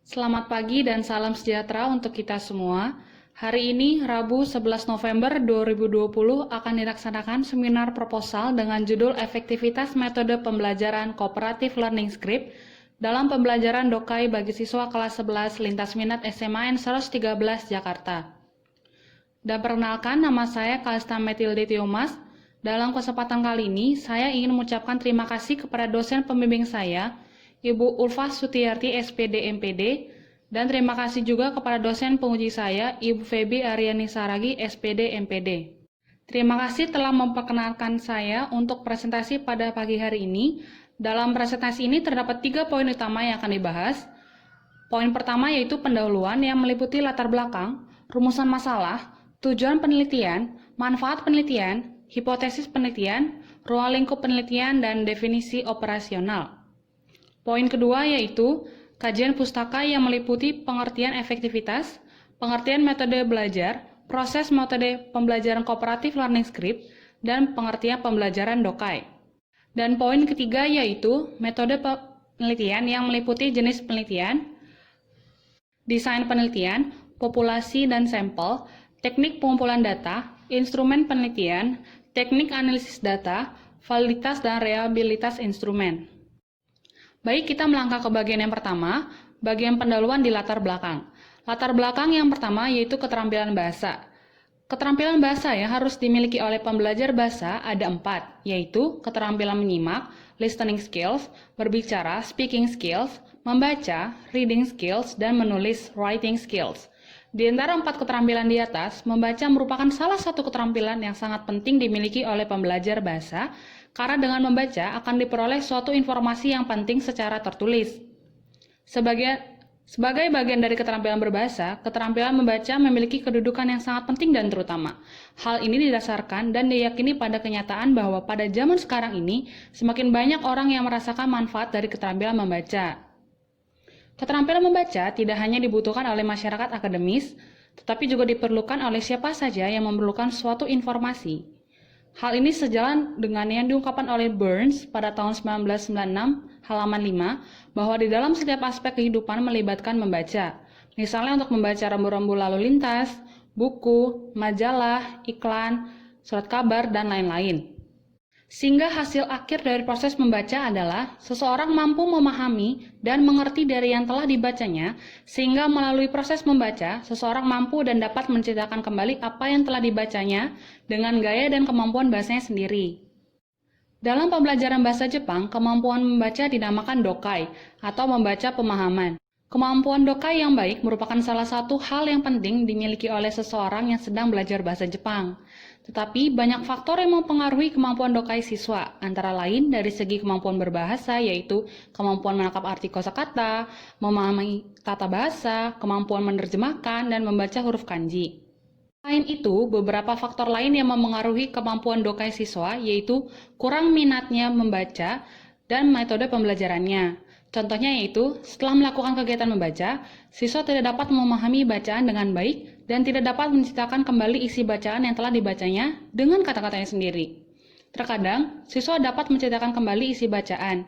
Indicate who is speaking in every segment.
Speaker 1: Selamat pagi dan salam sejahtera untuk kita semua. Hari ini, Rabu 11 November 2020, akan dilaksanakan seminar proposal dengan judul Efektivitas Metode Pembelajaran Cooperative Learning Script dalam pembelajaran Dokai bagi siswa kelas 11 lintas minat SMAN 113 Jakarta. Dan perkenalkan, nama saya Kalista Matilde Tiomas. Dalam kesempatan kali ini, saya ingin mengucapkan terima kasih kepada dosen pembimbing saya, Ibu Ulfa Sutiyarti SPD MPD, dan terima kasih juga kepada dosen penguji saya, Ibu Febi Aryani Saragi SPD MPD. Terima kasih telah memperkenalkan saya untuk presentasi pada pagi hari ini. Dalam presentasi ini terdapat 3 poin utama yang akan dibahas. Poin pertama yaitu pendahuluan yang meliputi latar belakang, rumusan masalah, tujuan penelitian, manfaat penelitian, hipotesis penelitian, ruang lingkup penelitian, dan definisi operasional. Poin kedua yaitu kajian pustaka yang meliputi pengertian efektivitas, pengertian metode belajar, proses metode pembelajaran cooperative learning script, dan pengertian pembelajaran Dokai. Dan poin ketiga yaitu metode penelitian yang meliputi jenis penelitian, desain penelitian, populasi dan sampel, teknik pengumpulan data, instrumen penelitian, teknik analisis data, validitas dan reliabilitas instrumen. Baik, kita melangkah ke bagian yang pertama, bagian pendahuluan di latar belakang. Latar belakang yang pertama yaitu keterampilan bahasa. Keterampilan bahasa yang harus dimiliki oleh pembelajar bahasa ada 4, yaitu keterampilan menyimak, listening skills, berbicara, speaking skills, membaca, reading skills, dan menulis, writing skills. Di antara 4 keterampilan di atas, membaca merupakan salah satu keterampilan yang sangat penting dimiliki oleh pembelajar bahasa, karena dengan membaca akan diperoleh suatu informasi yang penting secara tertulis. Sebagai bagian dari keterampilan berbahasa, keterampilan membaca memiliki kedudukan yang sangat penting dan terutama. Hal ini didasarkan dan diyakini pada kenyataan bahwa pada zaman sekarang ini, semakin banyak orang yang merasakan manfaat dari keterampilan membaca. Keterampilan membaca tidak hanya dibutuhkan oleh masyarakat akademis, tetapi juga diperlukan oleh siapa saja yang memerlukan suatu informasi. Hal ini sejalan dengan yang diungkapkan oleh Burns pada tahun 1996, halaman 5, bahwa di dalam setiap aspek kehidupan melibatkan membaca. Misalnya untuk membaca rambu-rambu lalu lintas, buku, majalah, iklan, surat kabar, dan lain-lain. Sehingga hasil akhir dari proses membaca adalah seseorang mampu memahami dan mengerti dari yang telah dibacanya, sehingga melalui proses membaca, seseorang mampu dan dapat menceritakan kembali apa yang telah dibacanya dengan gaya dan kemampuan bahasanya sendiri. Dalam pembelajaran bahasa Jepang, kemampuan membaca dinamakan dokai atau membaca pemahaman. Kemampuan dokai yang baik merupakan salah satu hal yang penting dimiliki oleh seseorang yang sedang belajar bahasa Jepang. Tetapi banyak faktor yang mempengaruhi kemampuan dokai siswa, antara lain dari segi kemampuan berbahasa, yaitu kemampuan menangkap arti kosakata, memahami tata bahasa, kemampuan menerjemahkan, dan membaca huruf kanji. Selain itu, beberapa faktor lain yang mempengaruhi kemampuan dokai siswa, yaitu kurang minatnya membaca dan metode pembelajarannya. Contohnya yaitu, setelah melakukan kegiatan membaca, siswa tidak dapat memahami bacaan dengan baik dan tidak dapat menceritakan kembali isi bacaan yang telah dibacanya dengan kata-katanya sendiri. Terkadang, siswa dapat menceritakan kembali isi bacaan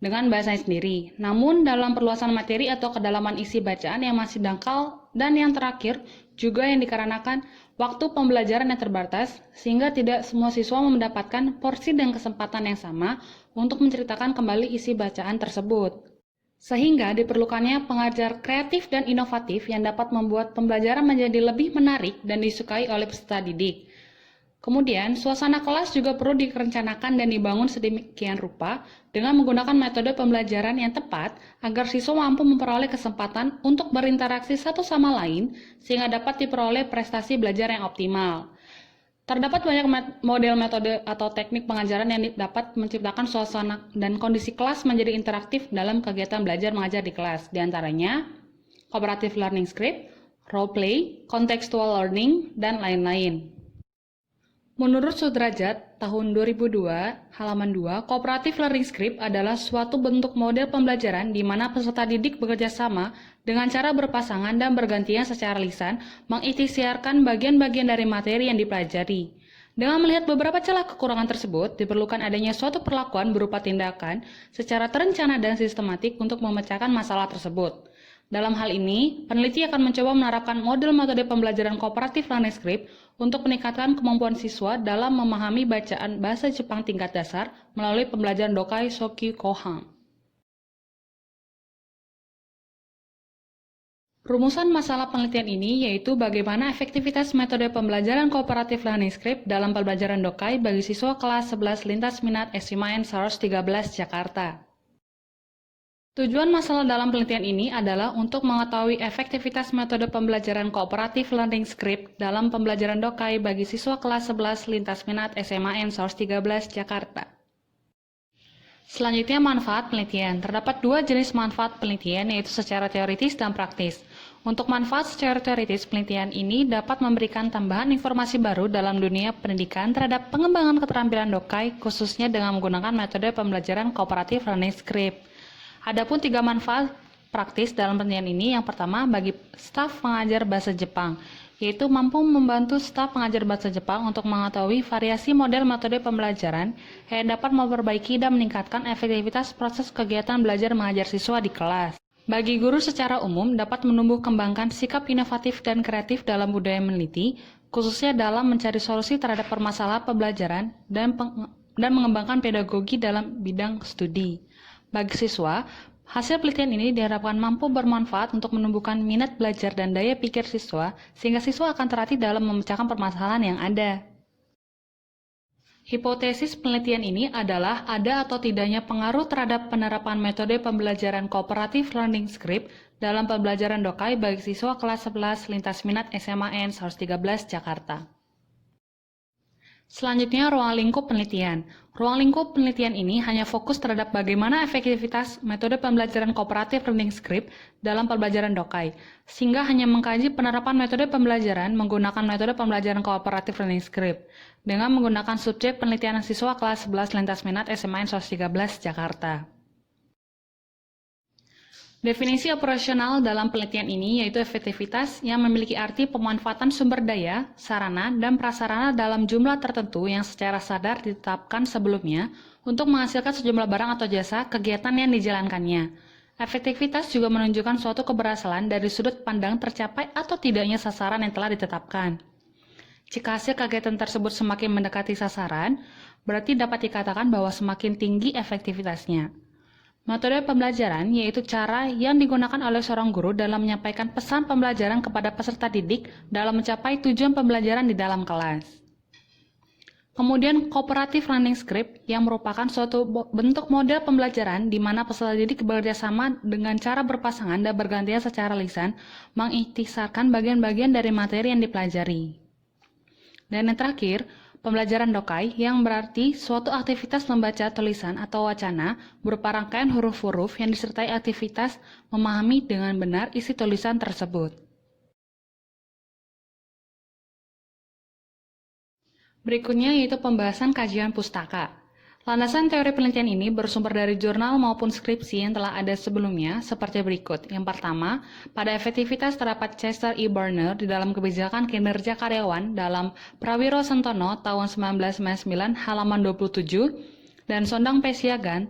Speaker 1: dengan bahasanya sendiri, namun dalam perluasan materi atau kedalaman isi bacaan yang masih dangkal, dan yang terakhir, juga yang dikarenakan waktu pembelajaran yang terbatas, sehingga tidak semua siswa mendapatkan porsi dan kesempatan yang sama untuk menceritakan kembali isi bacaan tersebut. Sehingga diperlukannya pengajar kreatif dan inovatif yang dapat membuat pembelajaran menjadi lebih menarik dan disukai oleh peserta didik. Kemudian, suasana kelas juga perlu direncanakan dan dibangun sedemikian rupa dengan menggunakan metode pembelajaran yang tepat agar siswa mampu memperoleh kesempatan untuk berinteraksi satu sama lain sehingga dapat diperoleh prestasi belajar yang optimal. Terdapat banyak model metode atau teknik pengajaran yang dapat menciptakan suasana dan kondisi kelas menjadi interaktif dalam kegiatan belajar mengajar di kelas. Di antaranya, cooperative learning script, role play, contextual learning, dan lain-lain. Menurut Sudrajat, tahun 2002, halaman 2, cooperative learning script adalah suatu bentuk model pembelajaran di mana peserta didik bekerja sama dengan cara berpasangan dan bergantian secara lisan mengikhtiarkan bagian-bagian dari materi yang dipelajari. Dengan melihat beberapa celah kekurangan tersebut, diperlukan adanya suatu perlakuan berupa tindakan secara terencana dan sistematik untuk memecahkan masalah tersebut. Dalam hal ini, peneliti akan mencoba menerapkan model metode pembelajaran kooperatif learning script untuk meningkatkan kemampuan siswa dalam memahami bacaan bahasa Jepang tingkat dasar melalui pembelajaran Dokai Shokyu Kohan. Rumusan masalah penelitian ini yaitu bagaimana efektivitas metode pembelajaran kooperatif learning script dalam pembelajaran Dokai bagi siswa kelas 11 lintas minat SMA N 113 Jakarta. Tujuan masalah dalam penelitian ini adalah untuk mengetahui efektivitas metode pembelajaran kooperatif learning script dalam pembelajaran Dokai bagi siswa kelas 11 lintas minat SMA N 113 Jakarta. Selanjutnya, manfaat penelitian. Terdapat dua jenis manfaat penelitian, yaitu secara teoritis dan praktis. Untuk manfaat secara teoritis, penelitian ini dapat memberikan tambahan informasi baru dalam dunia pendidikan terhadap pengembangan keterampilan Dokai, khususnya dengan menggunakan metode pembelajaran kooperatif learning script. Adapun tiga manfaat praktis dalam penelitian ini, yang pertama bagi staf pengajar bahasa Jepang, yaitu mampu membantu staf pengajar bahasa Jepang untuk mengetahui variasi model metode pembelajaran yang dapat memperbaiki dan meningkatkan efektivitas proses kegiatan belajar mengajar siswa di kelas. Bagi guru secara umum dapat menumbuh kembangkan sikap inovatif dan kreatif dalam budaya meneliti, khususnya dalam mencari solusi terhadap permasalahan pembelajaran dan mengembangkan pedagogi dalam bidang studi. Bagi siswa, hasil penelitian ini diharapkan mampu bermanfaat untuk menumbuhkan minat belajar dan daya pikir siswa, sehingga siswa akan terlatih dalam memecahkan permasalahan yang ada. Hipotesis penelitian ini adalah ada atau tidaknya pengaruh terhadap penerapan metode pembelajaran kooperatif learning script dalam pembelajaran Dokai bagi siswa kelas 11 lintas minat SMA N 113 Jakarta. Selanjutnya, ruang lingkup penelitian. Ruang lingkup penelitian ini hanya fokus terhadap bagaimana efektivitas metode pembelajaran kooperatif learning script dalam pembelajaran Dokai, sehingga hanya mengkaji penerapan metode pembelajaran menggunakan metode pembelajaran kooperatif learning script dengan menggunakan subjek penelitian siswa kelas 11 lintas minat SMA N 113 Jakarta. Definisi operasional dalam penelitian ini yaitu efektivitas yang memiliki arti pemanfaatan sumber daya, sarana, dan prasarana dalam jumlah tertentu yang secara sadar ditetapkan sebelumnya untuk menghasilkan sejumlah barang atau jasa kegiatan yang dijalankannya. Efektivitas juga menunjukkan suatu keberhasilan dari sudut pandang tercapai atau tidaknya sasaran yang telah ditetapkan. Jika hasil kegiatan tersebut semakin mendekati sasaran, berarti dapat dikatakan bahwa semakin tinggi efektivitasnya. Metode pembelajaran yaitu cara yang digunakan oleh seorang guru dalam menyampaikan pesan pembelajaran kepada peserta didik dalam mencapai tujuan pembelajaran di dalam kelas. Kemudian, cooperative learning script yang merupakan suatu bentuk model pembelajaran di mana peserta didik bekerja sama dengan cara berpasangan dan bergantian secara lisan mengikhtisarkan bagian-bagian dari materi yang dipelajari. Dan yang terakhir, pembelajaran Dokai yang berarti suatu aktivitas membaca tulisan atau wacana berupa rangkaian huruf-huruf yang disertai aktivitas memahami dengan benar isi tulisan tersebut. Berikutnya yaitu pembahasan kajian pustaka. Landasan teori penelitian ini bersumber dari jurnal maupun skripsi yang telah ada sebelumnya seperti berikut. Yang pertama, pada efektivitas terdapat Chester E. Barner di dalam kebijakan kinerja karyawan dalam Prawiro Sentono tahun 1999 halaman 27 dan Sondang P. Siagan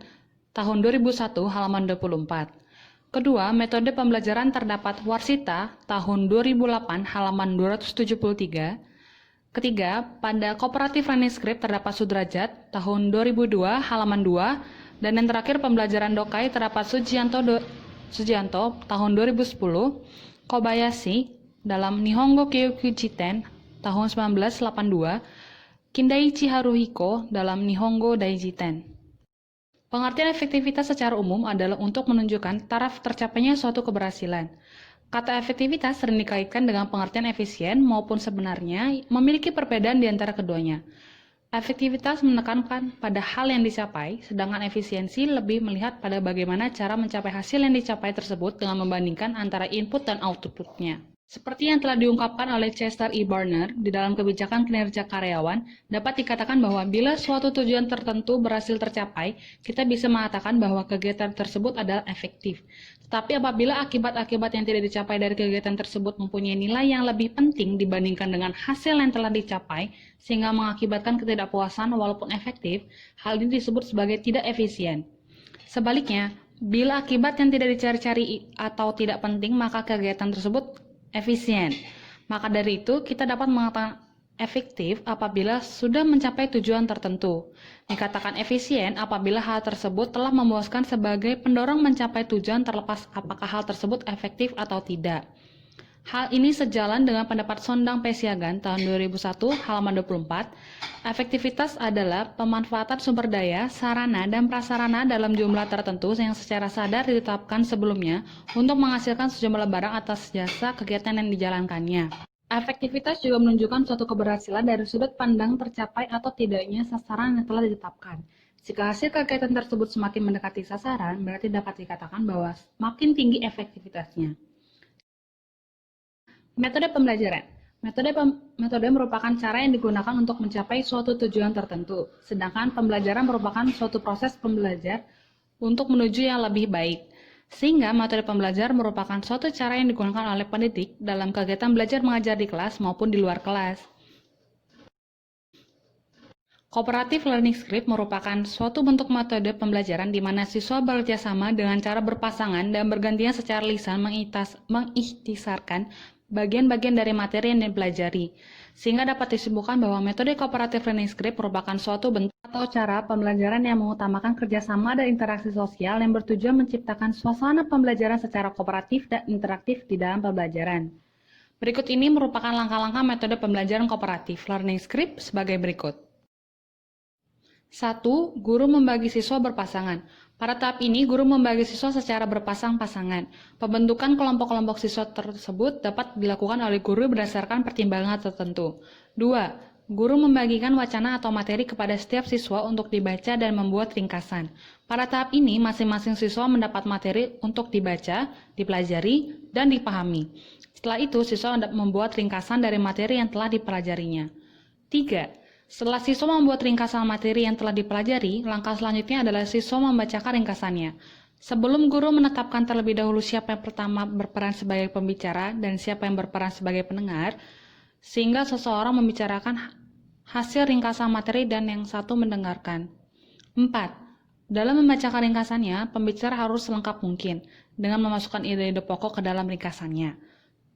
Speaker 1: tahun 2001 halaman 24. Kedua, metode pembelajaran terdapat Warsita tahun 2008 halaman 273. Ketiga, pada Kooperatif Learning Script terdapat Sudrajat tahun 2002 halaman 2 dan yang terakhir pembelajaran Dokai terdapat Sujianto tahun 2010, Kobayashi dalam Nihongo Kyoku Jiten tahun 1982, Kindaichi Haruhiko dalam Nihongo Daijiten. Pengertian efektivitas secara umum adalah untuk menunjukkan taraf tercapainya suatu keberhasilan. Kata efektivitas sering dikaitkan dengan pengertian efisien maupun sebenarnya memiliki perbedaan di antara keduanya. Efektivitas menekankan pada hal yang dicapai, sedangkan efisiensi lebih melihat pada bagaimana cara mencapai hasil yang dicapai tersebut dengan membandingkan antara input dan output-nya. Seperti yang telah diungkapkan oleh Chester E. Barner di dalam kebijakan kinerja karyawan, dapat dikatakan bahwa bila suatu tujuan tertentu berhasil tercapai, kita bisa mengatakan bahwa kegiatan tersebut adalah efektif. Tetapi apabila akibat-akibat yang tidak dicapai dari kegiatan tersebut mempunyai nilai yang lebih penting dibandingkan dengan hasil yang telah dicapai, sehingga mengakibatkan ketidakpuasan walaupun efektif, hal ini disebut sebagai tidak efisien. Sebaliknya, Bila akibat yang tidak dicari-cari atau tidak penting, maka kegiatan tersebut efisien. Maka dari itu, kita dapat mengatakan efektif apabila sudah mencapai tujuan tertentu. Dikatakan efisien apabila hal tersebut telah memuaskan sebagai pendorong mencapai tujuan terlepas apakah hal tersebut efektif atau tidak. Hal ini sejalan dengan pendapat Sondang P. Siagan tahun 2001 halaman 24. Efektivitas adalah pemanfaatan sumber daya, sarana, dan prasarana dalam jumlah tertentu yang secara sadar ditetapkan sebelumnya untuk menghasilkan sejumlah barang atas jasa kegiatan yang dijalankannya. Efektivitas juga menunjukkan suatu keberhasilan dari sudut pandang tercapai atau tidaknya sasaran yang telah ditetapkan. Jika hasil kegiatan tersebut semakin mendekati sasaran, berarti dapat dikatakan bahwa semakin tinggi efektivitasnya. Metode pembelajaran. Metode merupakan cara yang digunakan untuk mencapai suatu tujuan tertentu, sedangkan pembelajaran merupakan suatu proses pembelajar untuk menuju yang lebih baik. Sehingga metode pembelajar merupakan suatu cara yang digunakan oleh pendidik dalam kegiatan belajar mengajar di kelas maupun di luar kelas. Cooperative Learning Script merupakan suatu bentuk metode pembelajaran di mana siswa bekerjasama dengan cara berpasangan dan bergantian secara lisan mengikhtisarkan bagian-bagian dari materi yang dipelajari, sehingga dapat disimpulkan bahwa metode Cooperative Learning Script merupakan suatu bentuk atau cara pembelajaran yang mengutamakan kerjasama dan interaksi sosial yang bertujuan menciptakan suasana pembelajaran secara kooperatif dan interaktif di dalam pembelajaran. Berikut ini merupakan langkah-langkah metode pembelajaran Cooperative Learning Script sebagai berikut. 1. Guru membagi siswa berpasangan. Pada tahap ini, guru membagi siswa secara berpasang-pasangan. Pembentukan kelompok-kelompok siswa tersebut dapat dilakukan oleh guru berdasarkan pertimbangan tertentu. 2. Guru membagikan wacana atau materi kepada setiap siswa untuk dibaca dan membuat ringkasan. Pada tahap ini, masing-masing siswa mendapat materi untuk dibaca, dipelajari, dan dipahami. Setelah itu, siswa membuat ringkasan dari materi yang telah dipelajarinya. 3. Setelah siswa membuat ringkasan materi yang telah dipelajari, langkah selanjutnya adalah siswa membacakan ringkasannya. Sebelum guru menetapkan terlebih dahulu siapa yang pertama berperan sebagai pembicara dan siapa yang berperan sebagai pendengar, sehingga seseorang membicarakan hasil ringkasan materi dan yang satu mendengarkan. 4. Dalam membacakan ringkasannya, pembicara harus selengkap mungkin dengan memasukkan ide-ide pokok ke dalam ringkasannya.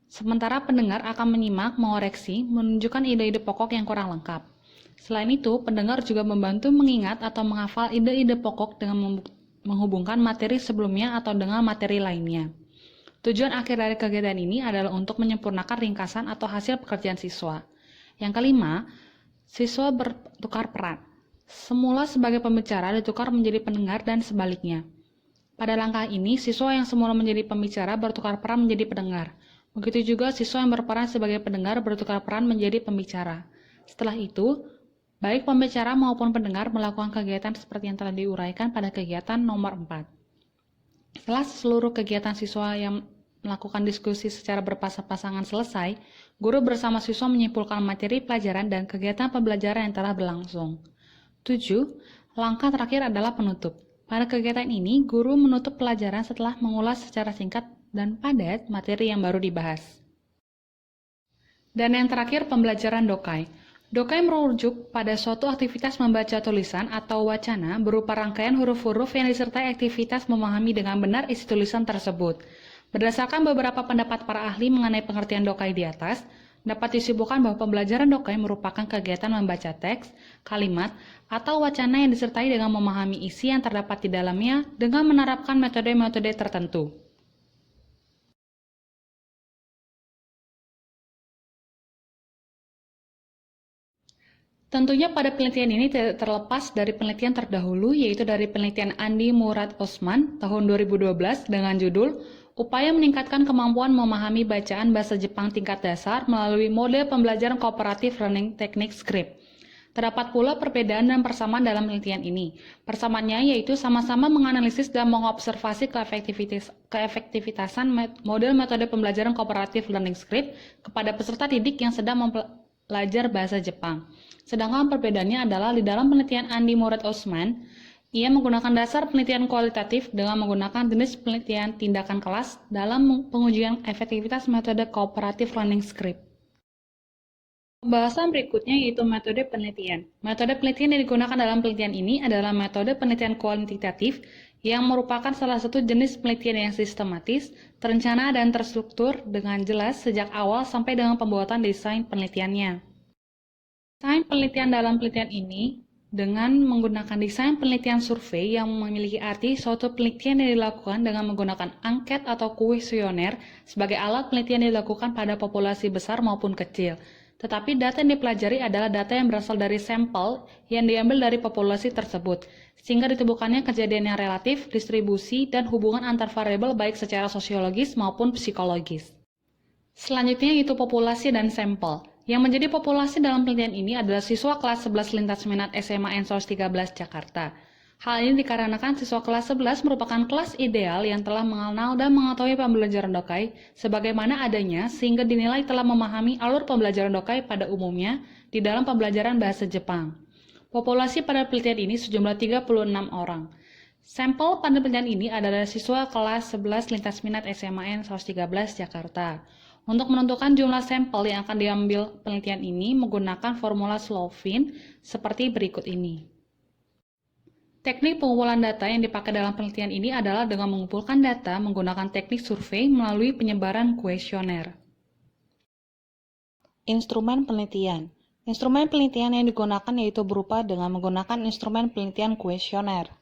Speaker 1: Sementara pendengar akan menyimak, mengoreksi, menunjukkan ide-ide pokok yang kurang lengkap. Selain itu, pendengar juga membantu mengingat atau menghafal ide-ide pokok dengan menghubungkan materi sebelumnya atau dengan materi lainnya. Tujuan akhir dari kegiatan ini adalah untuk menyempurnakan ringkasan atau hasil pekerjaan siswa. Yang kelima, siswa bertukar peran. Semula sebagai pembicara ditukar menjadi pendengar dan sebaliknya. Pada langkah ini, siswa yang semula menjadi pembicara bertukar peran menjadi pendengar. Begitu juga siswa yang berperan sebagai pendengar bertukar peran menjadi pembicara. Setelah itu, baik pembicara maupun pendengar melakukan kegiatan seperti yang telah diuraikan pada kegiatan nomor 4. Setelah seluruh kegiatan siswa yang melakukan diskusi secara berpasang-pasangan selesai, guru bersama siswa menyimpulkan materi pelajaran dan kegiatan pembelajaran yang telah berlangsung. 7. Langkah terakhir adalah penutup. Pada kegiatan ini, guru menutup pelajaran setelah mengulas secara singkat dan padat materi yang baru dibahas. Dan yang terakhir, pembelajaran dokai. Dokai merujuk pada suatu aktivitas membaca tulisan atau wacana berupa rangkaian huruf-huruf yang disertai aktivitas memahami dengan benar isi tulisan tersebut. Berdasarkan beberapa pendapat para ahli mengenai pengertian dokai di atas, dapat disimpulkan bahwa pembelajaran dokai merupakan kegiatan membaca teks, kalimat, atau wacana yang disertai dengan memahami isi yang terdapat di dalamnya dengan menerapkan metode-metode tertentu. Tentunya pada penelitian ini tidak terlepas dari penelitian terdahulu, yaitu dari penelitian Andi Murad Osman tahun 2012 dengan judul Upaya Meningkatkan Kemampuan Memahami Bacaan Bahasa Jepang Tingkat Dasar Melalui Model Pembelajaran Cooperative Learning Technique Script. Terdapat pula perbedaan dan persamaan dalam penelitian ini. Persamaannya yaitu sama-sama menganalisis dan mengobservasi keefektivitasan model metode pembelajaran Cooperative Learning Script kepada peserta didik yang sedang belajar bahasa Jepang. Sedangkan perbedaannya adalah di dalam penelitian Andi Murad Osman, ia menggunakan dasar penelitian kualitatif dengan menggunakan jenis penelitian tindakan kelas dalam pengujian efektivitas metode Cooperative Learning Script. Pembahasan berikutnya yaitu metode penelitian. Metode penelitian yang digunakan dalam penelitian ini adalah metode penelitian kuantitatif yang merupakan salah satu jenis penelitian yang sistematis, terencana, dan terstruktur dengan jelas sejak awal sampai dengan pembuatan desain penelitiannya. Desain penelitian dalam penelitian ini dengan menggunakan desain penelitian survei yang memiliki arti suatu penelitian yang dilakukan dengan menggunakan angket atau kuesioner sebagai alat penelitian yang dilakukan pada populasi besar maupun kecil. Tetapi data yang dipelajari adalah data yang berasal dari sampel yang diambil dari populasi tersebut, sehingga ditemukannya kejadian yang relatif, distribusi, dan hubungan antar variabel baik secara sosiologis maupun psikologis. Selanjutnya yaitu populasi dan sampel. Yang menjadi populasi dalam penelitian ini adalah siswa kelas 11 lintas minat SMA N113 Jakarta. Hal ini dikarenakan siswa kelas 11 merupakan kelas ideal yang telah mengenal dan mengetahui pembelajaran Dokai sebagaimana adanya sehingga dinilai telah memahami alur pembelajaran Dokai pada umumnya di dalam pembelajaran bahasa Jepang. Populasi pada penelitian ini sejumlah 36 orang. Sampel pada penelitian ini adalah siswa kelas 11 lintas minat SMA N113 Jakarta. Untuk menentukan jumlah sampel yang akan diambil penelitian ini menggunakan formula Slovin seperti berikut ini. Teknik pengumpulan data yang dipakai dalam penelitian ini adalah dengan mengumpulkan data menggunakan teknik survei melalui penyebaran kuesioner.
Speaker 2: Instrumen penelitian. Instrumen penelitian yang digunakan yaitu berupa dengan menggunakan instrumen penelitian kuesioner.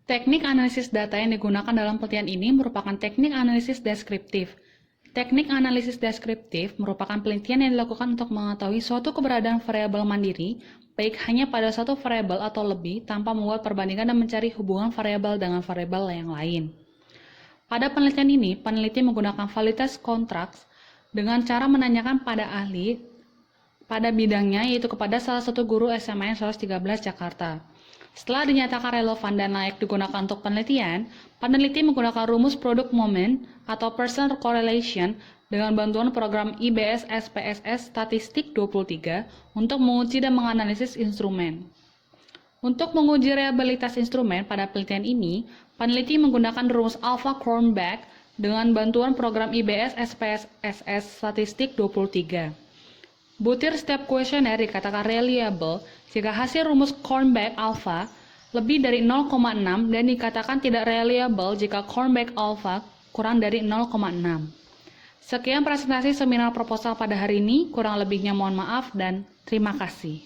Speaker 1: Teknik analisis data yang digunakan dalam penelitian ini merupakan teknik analisis deskriptif. Teknik analisis deskriptif merupakan penelitian yang dilakukan untuk mengetahui suatu keberadaan variabel mandiri, baik hanya pada satu variabel atau lebih, tanpa membuat perbandingan dan mencari hubungan variabel dengan variabel yang lain. Pada penelitian ini, peneliti menggunakan validitas kontraks dengan cara menanyakan pada ahli pada bidangnya, yaitu kepada salah satu guru SMA 113 Jakarta. Setelah dinyatakan relevan dan layak digunakan untuk penelitian, peneliti menggunakan rumus produk moment atau Person Correlation dengan bantuan program IBS SPSS Statistik 23 untuk menguji dan menganalisis instrumen. Untuk menguji reliabilitas instrumen pada penelitian ini, peneliti menggunakan rumus Alpha-Cronbach dengan bantuan program IBS SPSS Statistik 23. Butir setiap kuesioner dikatakan reliable jika hasil rumus Cronbach alpha lebih dari 0,6 dan dikatakan tidak reliable jika Cronbach alpha kurang dari 0,6. Sekian presentasi seminar proposal pada hari ini, kurang lebihnya mohon maaf dan terima kasih.